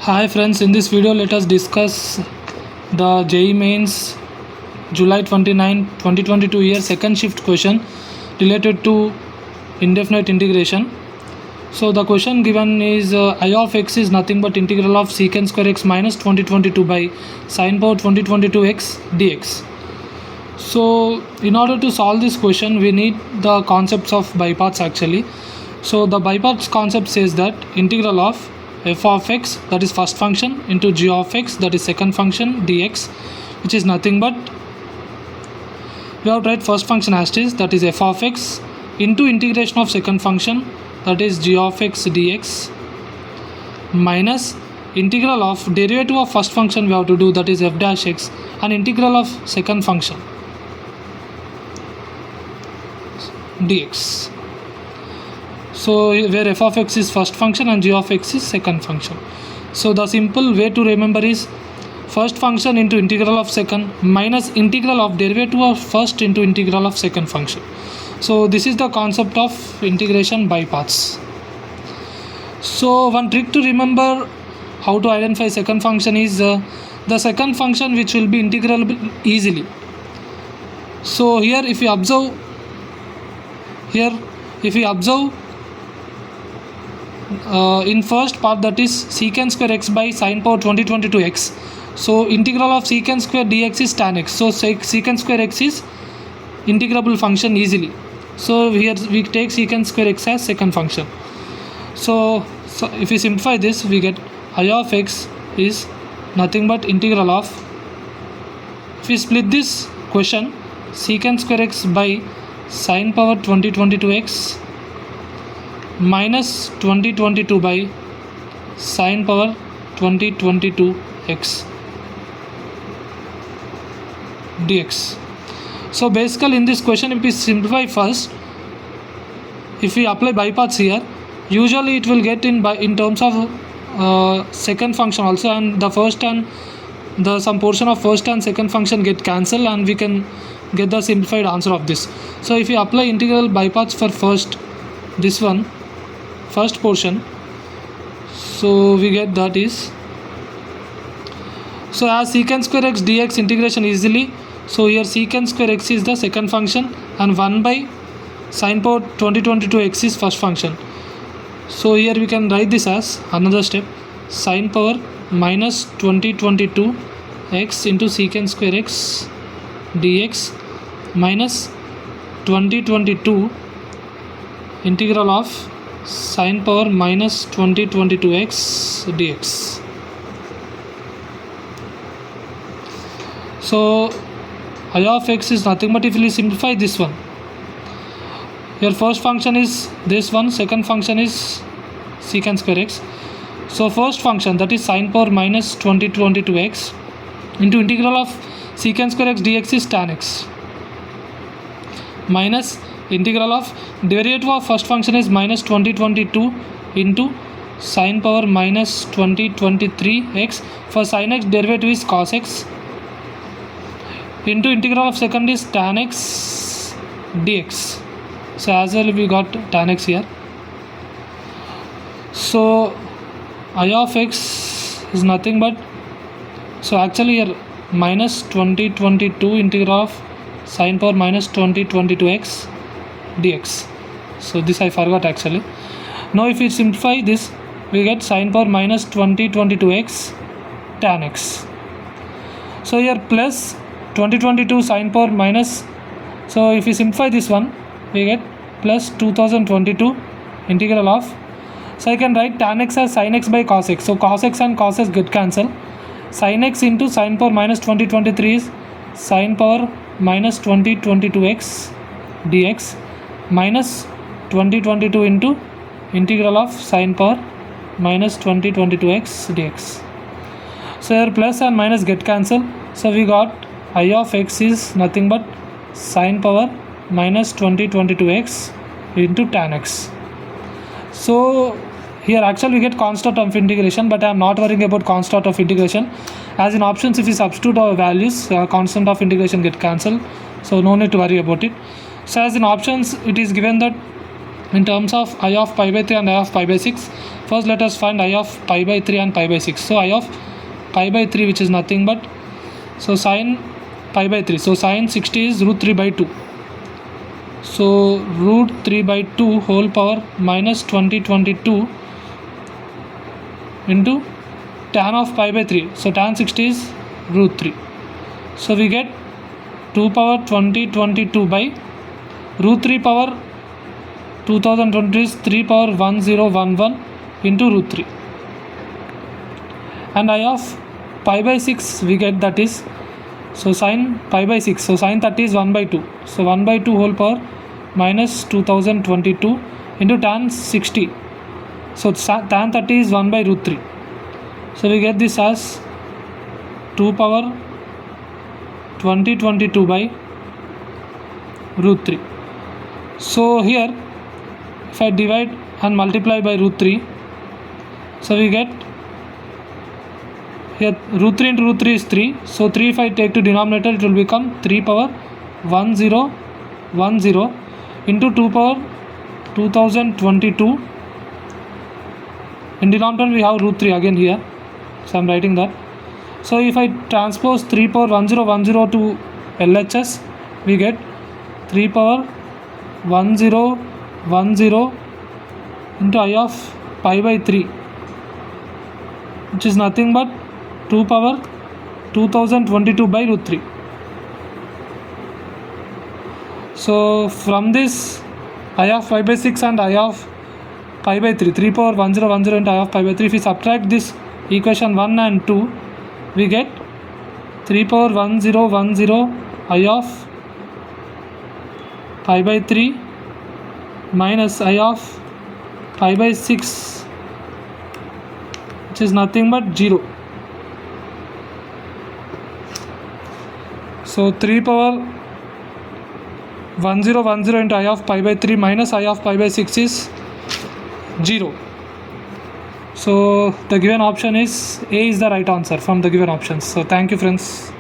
Hi friends, in this video let us discuss the JEE Mains July 29, 2022 year second shift question related to indefinite integration. So the question given is I of x is nothing but integral of secant square x minus 2022 by sin power 2022 x dx. So in order to solve this question we need the concepts of bypaths actually. So the bypaths concept says that integral of f of x, that is first function, into g of x, that is second function, dx, which is nothing but, we have to write first function as it is, that is f of x, into integration of second function, that is g of x dx, minus integral of derivative of first function we have to do, that is f dash x, and integral of second function dx. So where f of x is first function and g of x is second function. So the simple way to remember is first function into integral of second minus integral of derivative of first into integral of second function. So this is the concept of integration by parts. So one trick to remember how to identify second function is the second function which will be integrable easily. So here if you observe in first part, that is secant square x by sin power 2022 x. So integral of secant square dx is tan x. So secant square x is integrable function easily. So here we take secant square x as second function. So if we simplify this, we get I of x is nothing but integral of, if we split this question, secant square x by sin power 2022 x minus 2022 by sin power 2022 x dx. So basically in this question, if we simplify first, if we apply bypaths here, usually it will get in terms of second function also, and the first and some portion of first and second function get cancelled, and we can get the simplified answer of this. So if we apply integral bypaths for first portion, so we get that is, so as secant square x dx integration easily, so here secant square x is the second function and 1 by sin power 2022 x is first function. So here we can write this as another step, sin power minus 2022 x into secant square x dx minus 2022 integral of sin power minus 2022 x dx. So I of x is nothing but, if we simplify this one, your first function is this one, second function is secant square x. So first function, that is sin power minus 2022 x into integral of secant square x dx is tan x, minus integral of derivative of first function is minus 2022 into sin power minus 2023 x. For sin x derivative is cos x into integral of second is tan x dx. So as well we got tan x here. So I of x is nothing but, so actually here minus 2022 integral of sin power minus 2022 x dx. So this I forgot actually. Now if we simplify this, we get sin power minus 2022 x tan x. So here plus 2022 sin power minus, so if we simplify this one, we get plus 2022 integral of, so I can write tan x as sin x by cos x. So cos x and cos x get cancelled. Sin x into sin power minus 2023 is sin power minus 2022 x dx minus 2022 into integral of sin power minus 2022 x dx. So here plus and minus get cancelled. So we got I of x is nothing but sin power minus 2022 x into tan x. So here actually we get constant of integration, but I am not worrying about constant of integration, as in options if we substitute our values, constant of integration get cancelled, so no need to worry about it. So as in options it is given that in terms of I of pi by 3 and I of pi by 6, for first let us find I of pi by 3 and pi by 6. So I of pi by 3, which is nothing but, so sine pi by 3, so sine 60 is root 3 by 2. So root 3 by 2 whole power minus 2022 into tan of pi by 3. So tan 60 is root 3. So we get 2 power 2022 by root 3 power 2020 is 3 power 1011 into root 3. And I of pi by 6 we get, that is, so sine pi by 6, so sine 30 is 1 by 2. So 1 by 2 whole power minus 2022 into tan 60. So tan 30 is 1 by root 3. So we get this as 2 power 2022 by root 3. So here if I divide and multiply by root 3, so we get here root 3 into root 3 is 3. So 3 if I take to denominator, it will become 3 power 1010 into 2 power 2022. In denominator we have root 3 again here, so I am writing that. So if I transpose 3 power 1010 to LHS, we get 3 power 1010 into I of pi by 3, which is nothing but 2 power 2022 by root 3. So from this I of pi by 6 and I of pi by 3, 3 power 1010 into I of pi by 3, if we subtract this equation 1 and 2, we get 3 power 1010 I of pi by 3 minus I of pi by 6, which is nothing but 0. So 3 power 1010 into I of pi by 3 minus I of pi by 6 is 0. So the given option is A is the right answer from the given options. So thank you friends.